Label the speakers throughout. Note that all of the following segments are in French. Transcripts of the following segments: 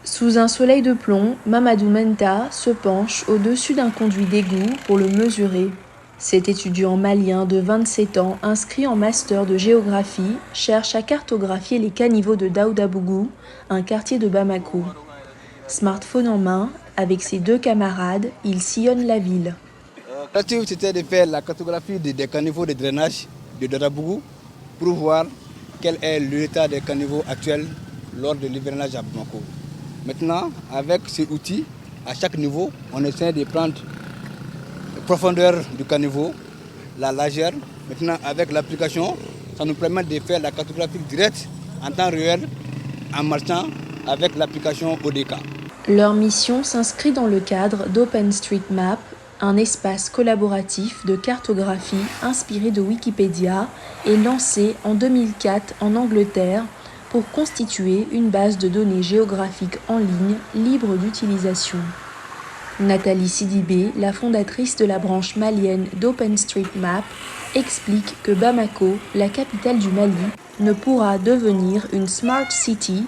Speaker 1: Sous un soleil de plomb, Mamadou Menta se penche au-dessus d'un conduit d'égout pour le mesurer. Cet étudiant malien de 27 ans, inscrit en master de géographie, cherche à cartographier les caniveaux de Daoudabougou, un quartier de Bamako. Smartphone en main, avec ses deux camarades, il sillonne la ville.
Speaker 2: L'objectif, c'était de faire la cartographie des caniveaux de drainage de Daoudabougou pour voir quel est l'état des caniveaux actuels lors de l'hivernage à Bamako. Maintenant, avec ces outils, à chaque niveau, on essaie de prendre la profondeur du caniveau, la largeur. Maintenant, avec l'application, ça nous permet de faire la cartographie directe en temps réel, en marchant avec l'application ODK.
Speaker 1: Leur mission s'inscrit dans le cadre d'OpenStreetMap, un espace collaboratif de cartographie inspiré de Wikipédia et lancé en 2004 en Angleterre pour constituer une base de données géographiques en ligne libre d'utilisation. Nathalie Sidibé, la fondatrice de la branche malienne d'OpenStreetMap, explique que Bamako, la capitale du Mali, ne pourra devenir une smart city,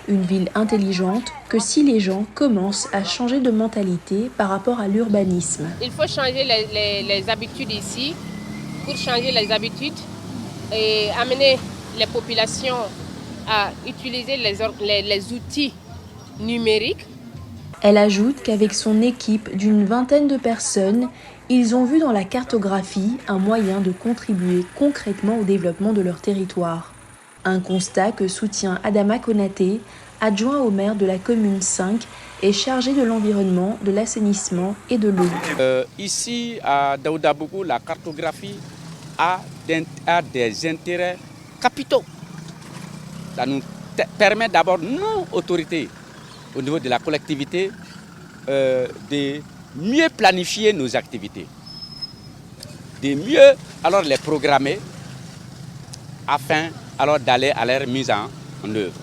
Speaker 1: une ville intelligente, que si les gens commencent à changer de mentalité par rapport à l'urbanisme.
Speaker 3: Il faut changer les habitudes ici pour changer les habitudes et amener les populations à utiliser les outils numériques.
Speaker 1: Elle ajoute qu'avec son équipe d'une vingtaine de personnes, ils ont vu dans la cartographie un moyen de contribuer concrètement au développement de leur territoire. Un constat que soutient Adama Konaté, adjoint au maire de la commune 5 et chargé de l'environnement, de l'assainissement et de l'eau.
Speaker 4: Ici à Daoudabougou, la cartographie a des intérêts capitaux. Ça nous permet d'abord, nous, autorités, au niveau de la collectivité, de mieux planifier nos activités, de mieux alors les programmer afin alors d'aller à leur mise en œuvre.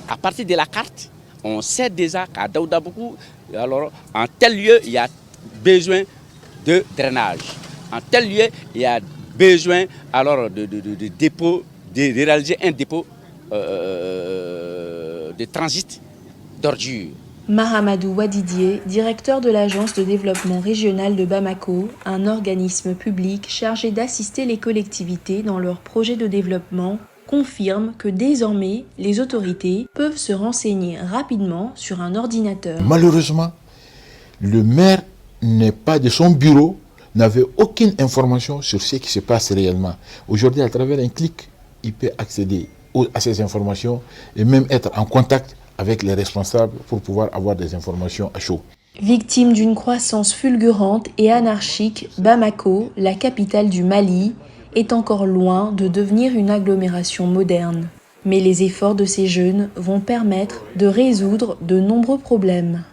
Speaker 4: À partir de la carte, on sait déjà qu'à Daoudabougou, alors en tel lieu, il y a besoin de drainage. En tel lieu, il y a besoin alors de dépôt, de réaliser un dépôt de transit d'ordures.
Speaker 1: Mahamadou Wadidier, directeur de l'Agence de développement régional de Bamako, un organisme public chargé d'assister les collectivités dans leurs projets de développement, confirme que désormais, les autorités peuvent se renseigner rapidement sur un ordinateur.
Speaker 5: Malheureusement, le maire n'est pas de son bureau, n'avait aucune information sur ce qui se passe réellement. Aujourd'hui, à travers un clic, il peut accéder à ces informations et même être en contact avec les responsables pour pouvoir avoir des informations à chaud.
Speaker 1: Victime d'une croissance fulgurante et anarchique, Bamako, la capitale du Mali, est encore loin de devenir une agglomération moderne. Mais les efforts de ces jeunes vont permettre de résoudre de nombreux problèmes.